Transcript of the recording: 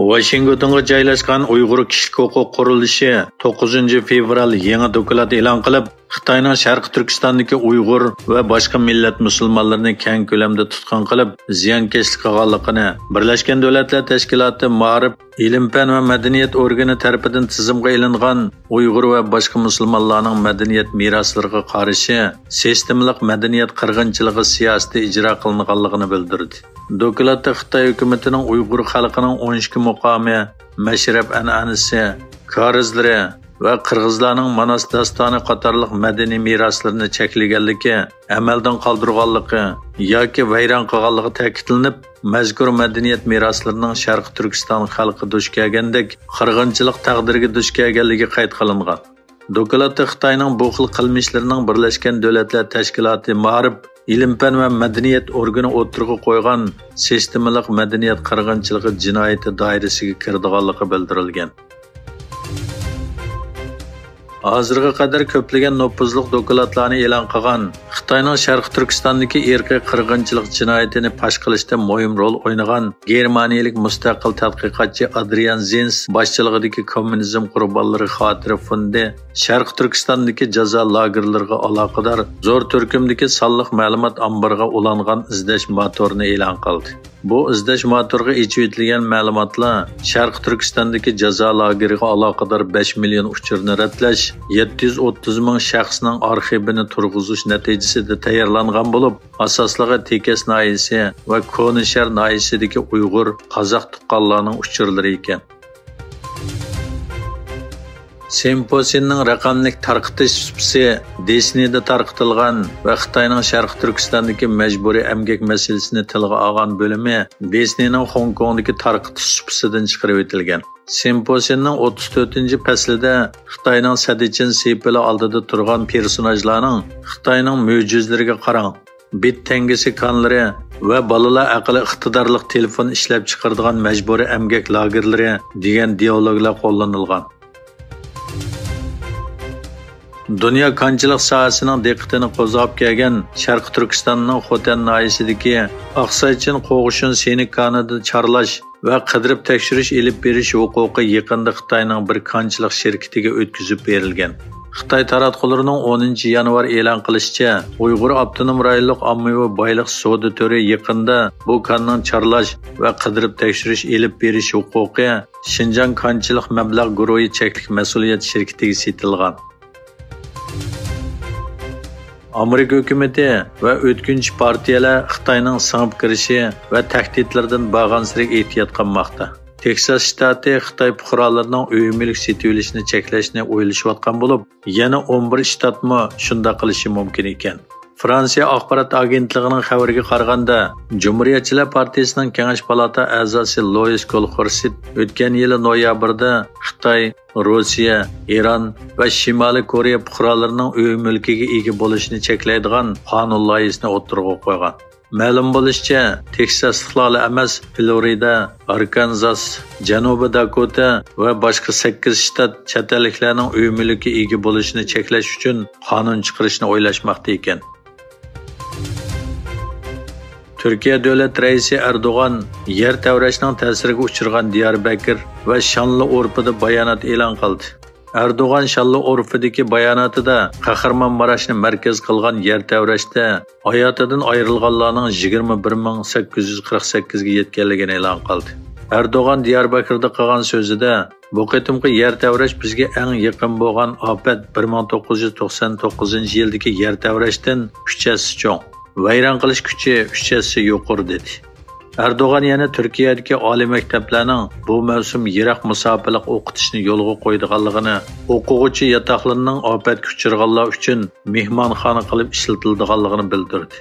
Washingtonga joylashgan Uyg'ur kishilik huquq qurilishi 9 fevral yangi doklad e'lon qilib, Xitoyning Sharqi Turkistondagi Uyg'ur va boshqa millat musulmonlarini keng ko'lamda tutqun qilib, ziyonkashlik qilganligini Birlashgan Davlatlar Tashkiloti Ma'rif, ilm-fan va madaniyat organi tomonidan tizimga ilingan Uyg'ur va boshqa musulmonlarning madaniyat meroslariga qarshi sistemlik madaniyat qirg'inchiligi siyosati ijro qilinganligini bildirdi. Dokladda Xitoy hukumatining Uyg'ur xalqining 12 muqomi, mashrab an'anasi, korizlari va qirg'izlarning Manas dastoni qatorliq madaniy meroslarini cheklaganligi, amaldan qoldirganligi yoki vayron qilganligi ta'kidlanib, mazkur madaniyat meroslarining Sharqi Turkiston xalqi duch kelgandek qirg'inchilik taqdiriga duch kelganligi qayd qilingan. Dokladda Xitoyning bu xil qilmishlarining Birlashgan Davlatlar Tashkiloti Ma'rif, ilm-fan va madaniyat organi o'tirg'i qo'ygan sistemalik madaniyat qirg'inchiligi jinoyati doirasiga kirdiganligi bildirilgan. Hozirga qadar ko'plagan nopuzliq dokladlarni e'lon qilgan Xitoyning Sharqi Turkistondagi irqiy qirg'inchilik jinoyatini fosh qilishda muhim rol o'ynagan Germaniyalik mustaqil tadqiqotchi Adrian Zenz boshchiligidagi kommunizm qurbonlari xotira fondi Sharqi Turkistondagi jazo lagerlariga aloqador zo'r turkumdagi sonliq ma'lumot omboriga ulangan izlash motorini e'lon qildi. Bu izlash motoriga ichib etilgan ma'lumotlar Sharqi Turkistondagi jazo lageriga aloqador 5 million uchurni ratlash, 730 ming shaxsning arxivini turg'izish natijasida tayyorlangan bo'lib, asosligi Tekes noyisi va Konishar noyisidagi Uyg'ur, qozoq tuqqanlarning uchurlari ekan. Semposiyaning raqamlik tarqitish supsi Desnida tarqitilgan va Xitoyning Sharqi Turkistondagi majburiy emgak masalasini tilga olgan bo'limi Desnining Hong Kongdagi tarqitish supsidan chiqarib o'tilgan. Semposiyaning 34-faslida Xitoyning Sadichin sepili oldida turgan personajlarning Xitoyning mo'jizalariga qarang, bit tangisi konlari va bolalar aqli iqtidorli telefon ishlab chiqaradigan majburiy emgak lagerlari degan dialoglar qo'llanilgan. Dünya kanchilik sohasining diqqatini qo'zg'ab kelgan Sharqi Turkistonning Xotan noyisidagi Oqsaychin qo'g'ishin senik konida charlash va qidirib tekshirish elib berish huquqi yaqinda Xitoyning bir kanchilik shirkatiga o'tkazib berilgan. Xitoy taratqullarining 10 yanvar e'lon qilishicha, Uyg'ur avtonom rayonlik ommaviy boylik sudi tori yaqinda bu konning charlash va qidirib tekshirish elib berish huquqi Xinjiang kanchilik mablag' guruhi cheklik mas'uliyat shirkatiga setilgan. Amerika hukumati va o'tkinchi partiyalar Xitoyning singib kirishi va tahdidlardan bag'ansirlik ehtiyot qilmoqda. Texas shtati Xitoy fuqarolarining uy mulk sotib olishini cheklashni o'ylashayotgan bo'lib, yana 11 shtatmi shunday qilishi mumkin ekan. Fransiya axborot agentligining xabariga qaraganda, Cumhuriyetçiler Partiyasining Kengash palata a'zosi Louis Kolxorsit o'tgan yil noyabrda Xitoy, Rossiya, Iran va Shimoliy Koreya fuqarolarining uy mulkiga ega bo'lishini cheklaydigan qonun loyihasini o'tirg'a qo'ygan. Ma'lum bo'lishicha, Teksasliklar emas, Florida, Arkansas, Janubiy Dakota va boshqa 8 shtat chet elliklarning uy mulkiga ega bo'lishini cheklash uchun qonun chiqarishni o'ylashmoqda ekan. Türkiye Devlet Reisi Erdoğan yer tevrashning ta'siriga uchirgan Diyarbakir va Shonli-O'rpida bayonot e'lon qildi. Erdoğan Shonli-O'rpidagi bayonotida Qahramonmaraşni markaz qilgan yer tevrashda hayotidan ayrilganlarning 21848 ga yetganligini e'lon qildi. Erdoğan Diyarbakirda qilgan so'zida bu qitimqi yer tevrash bizga eng yaqin bo'lgan ofat 1999-yildagi yer tevrashdan 3 hassa cho'ng. Vayron qilish kuchi 3 hassa yuqori dedi. Erdoğan yana Turkiyadagi oliy maktablarning bu mavsum yiroq musofirlik o'qitishni yo'lga qo'ydiganligini, o'quvchi yotoqlarining ofat kuchirganlar uchun mehmonxona qilib ishlatiladiganligini bildirdi.